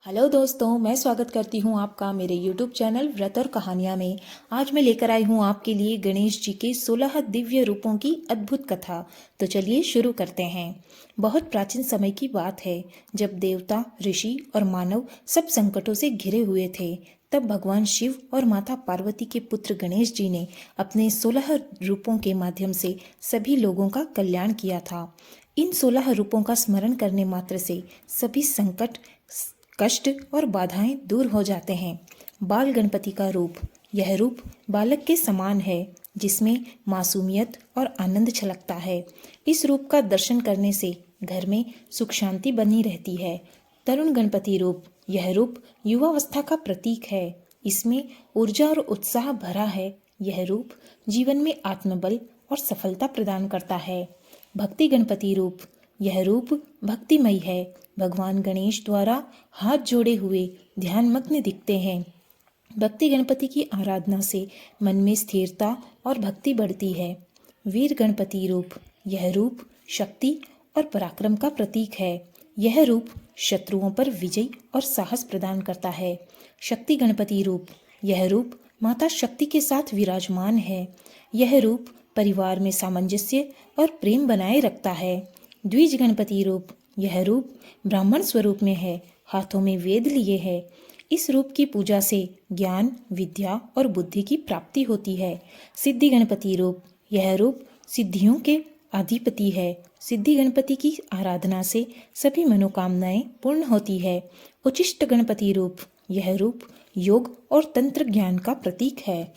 Hello दोस्तों, मैं स्वागत करती हूँ आपका मेरे YouTube चैनल व्रत और कहानियाँ में। आज मैं लेकर आई हूँ आपके लिए गणेश जी के 16 दिव्य रूपों की अद्भुत कथा। तो चलिए शुरू करते हैं। बहुत प्राचीन समय की बात है, जब देवता, ऋषि और मानव सब संकटों से घिरे हुए थे। तब भगवान शिव और माता पार्वती के पुत्र गणेश जी ने अपने 16 रूपों के माध्यम से सभी लोगों का कल्याण किया था। इन 16 रूपों का स्मरण करने मात्र से सभी संकट, कष्ट और बाधाएं दूर हो जाते हैं। बाल गणपति का रूप। यह रूप बालक के समान है, जिसमें मासूमियत और आनंद छलकता है। इस रूप का दर्शन करने से घर में सुख शांति बनी रहती है। तरुण गणपति रूप। यह रूप युवावस्था का प्रतीक है। इसमें ऊर्जा और उत्साह भरा है। यह रूप जीवन में आत्मबल और सफलता प्रदान करता है। भक्ति गणपति रूप। यह रूप भक्तिमय है। भगवान गणेश द्वारा हाथ जोड़े हुए ध्यानमग्न दिखते हैं। भक्ति गणपति की आराधना से मन में स्थिरता और भक्ति बढ़ती है। वीर गणपति रूप। यह रूप शक्ति और पराक्रम का प्रतीक है। यह रूप शत्रुओं पर विजय और साहस प्रदान करता है। शक्ति गणपति रूप। यह रूप माता शक्ति के साथ विराजमान है। यह रूप परिवार में सामंजस्य और प्रेम बनाए रखता है। द्विज गणपति रूप। यह रूप ब्राह्मण स्वरूप में है, हाथों में वेद लिए है। इस रूप की पूजा से ज्ञान, विद्या और बुद्धि की प्राप्ति होती है। सिद्धि गणपति रूप। यह रूप सिद्धियों के अधिपति है। सिद्धि गणपति की आराधना से सभी मनोकामनाएं पूर्ण होती है। उचिष्ट गणपति रूप। यह रूप योग और तंत्र ज्ञान का प्रतीक है।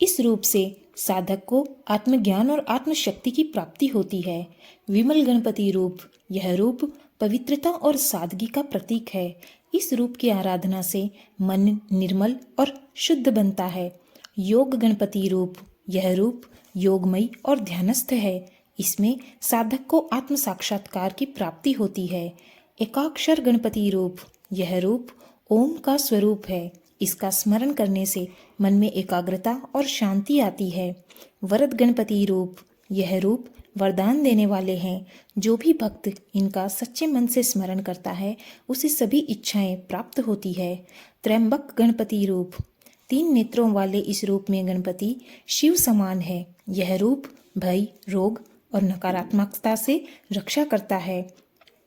इस रूप से साधक को आत्मज्ञान और आत्मशक्ति की प्राप्ति होती है। विमल गणपति रूप। यह रूप पवित्रता और सादगी का प्रतीक है। इस रूप की आराधना से मन निर्मल और शुद्ध बनता है। योग गणपति रूप। यह रूप योगमय और ध्यानस्थ है। इसमें साधक को आत्म साक्षात्कार की प्राप्ति होती है। एकाक्षर गणपति रूप। यह रूप ओम का स्वरूप है। इसका स्मरण करने से मन में एकाग्रता और शांति आती है। वरद गणपति रूप। यह रूप वरदान देने वाले हैं। जो भी भक्त इनका सच्चे मन से स्मरण करता है, उसे सभी इच्छाएं प्राप्त होती है। त्रयंबक गणपति रूप। 3 नेत्रों वाले इस रूप में गणपति शिव समान है। यह रूप भय, रोग और नकारात्मकता से रक्षा करता है।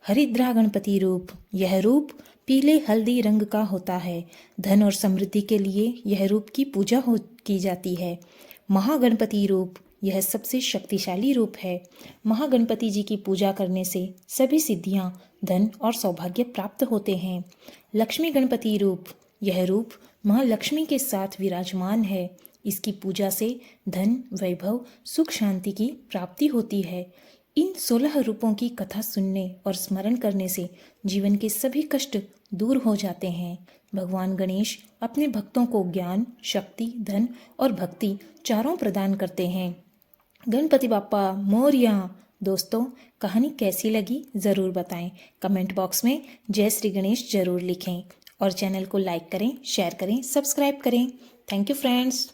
हरिद्रा गणपति रूप। यह रूप पीले हल्दी रंग का होता है। धन और समृद्धि के लिए यह रूप की पूजा की जाती है। महागणपति रूप। यह सबसे शक्तिशाली रूप है। महागणपति जी की पूजा करने से सभी सिद्धियां, धन और सौभाग्य प्राप्त होते हैं। लक्ष्मी गणपति रूप। यह रूप माँ लक्ष्मी के साथ विराजमान है। इसकी पूजा से धन, वैभव, सुख शांति की प्राप्ति होती है। इन 16 रूपों की कथा सुनने और स्मरण करने से जीवन के सभी कष्ट दूर हो जाते हैं। भगवान गणेश अपने भक्तों को ज्ञान, शक्ति, धन और भक्ति चारों प्रदान करते हैं। गणपति बाप्पा मोरया। दोस्तों, कहानी कैसी लगी ज़रूर बताएं। कमेंट बॉक्स में जय श्री गणेश जरूर लिखें और चैनल को लाइक करें, शेयर करें, सब्सक्राइब करें। Thank you friends.